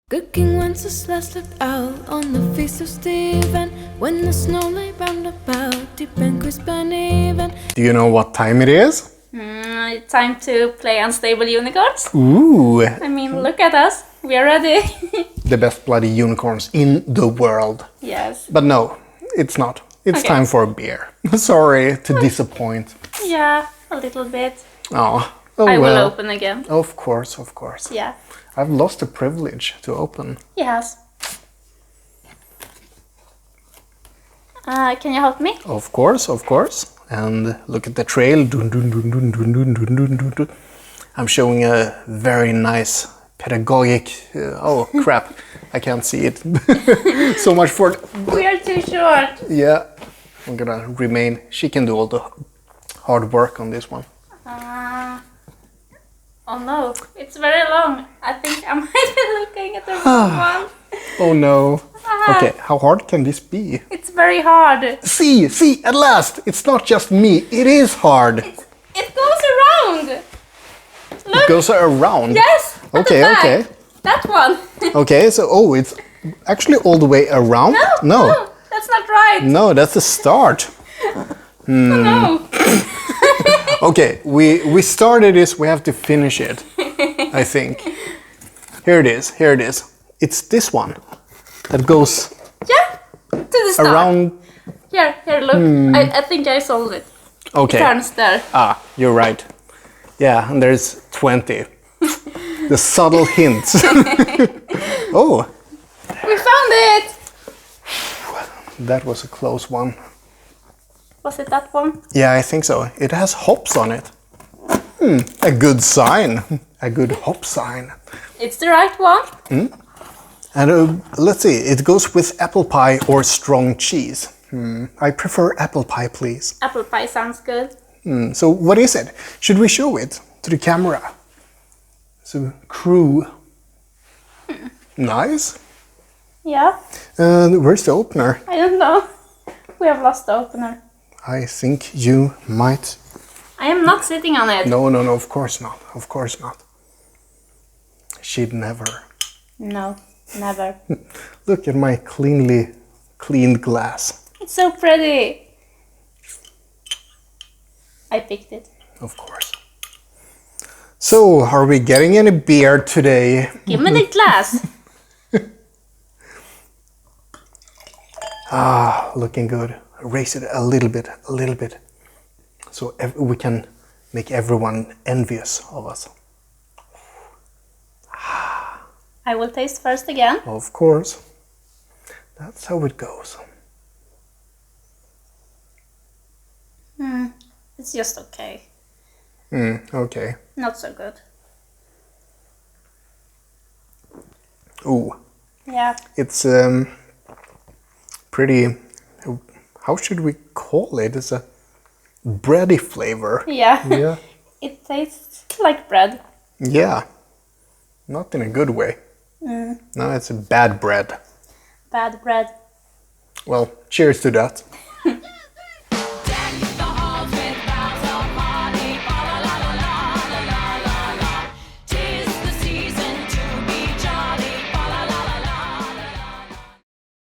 Good King Wenceslas looked out on the feast of Stephen, when the snow lay round about, deep and crisp and even. Do you know what time it is? It's time to play Unstable Unicorns. Ooh! I mean, look at us. We are ready. The best bloody unicorns in the world. Yes. But no, it's not. It's Okay. time for a beer. Sorry to disappoint. Yeah, a little bit. Oh I will well. open again. Of course, of course. Yeah. I've lost the privilege to open. Yes. Can you help me? Of course, of course. And look at the trail. Dun, dun, dun, dun, dun, dun, dun, dun, dun, dun. I'm showing a very nice pedagogic... oh, crap. I can't see it. So much for... We are too short. Yeah. I'm gonna remain... She can do all the hard work on this one. Oh no, it's very long. I think I might be looking at the wrong one. Oh no. Okay, how hard can this be? It's very hard. See, at last! It's not just me, it is hard! It goes around. Look. It goes around? Yes. at Okay, the back. okay. That one. Okay, so, oh, it's actually all the way around? No, that's not right. No, that's the start. No. Okay, we started this, we have to finish it, I think. Here it is. It's this one that goes Yeah, to the start. around... Here, look. I think I solved it. Okay. It turns there. Ah, you're right. Yeah, and there's 20. The subtle hints. Oh, We found it. that was a close one. Was it that one? Yeah, I think so. It has hops on it. A good sign. A good hop sign. It's the right one. And let's see, it goes with apple pie or strong cheese. I prefer apple pie, please. Apple pie sounds good. So what is it? Should we show it to the camera? So, crew. Nice. Yeah, And where's the opener? I don't know. We have lost the opener. I think you might... I am not sitting on it. No, of course not. Of course not. She'd never. No, never. Look at my cleaned glass. It's so pretty. I picked it. Of course. So, are we getting any beer today? Give me the glass. Ah, looking good. Raise it a little bit. So we can make everyone envious of us. I will taste first again. Of course. That's how it goes. It's just okay. Okay. Not so good. Ooh. Yeah. It's pretty... How should we call it? It's a bready flavor. Yeah. Yeah. It tastes like bread. Yeah. Not in a good way. No, it's a bad bread. Bad bread. Well, cheers to that.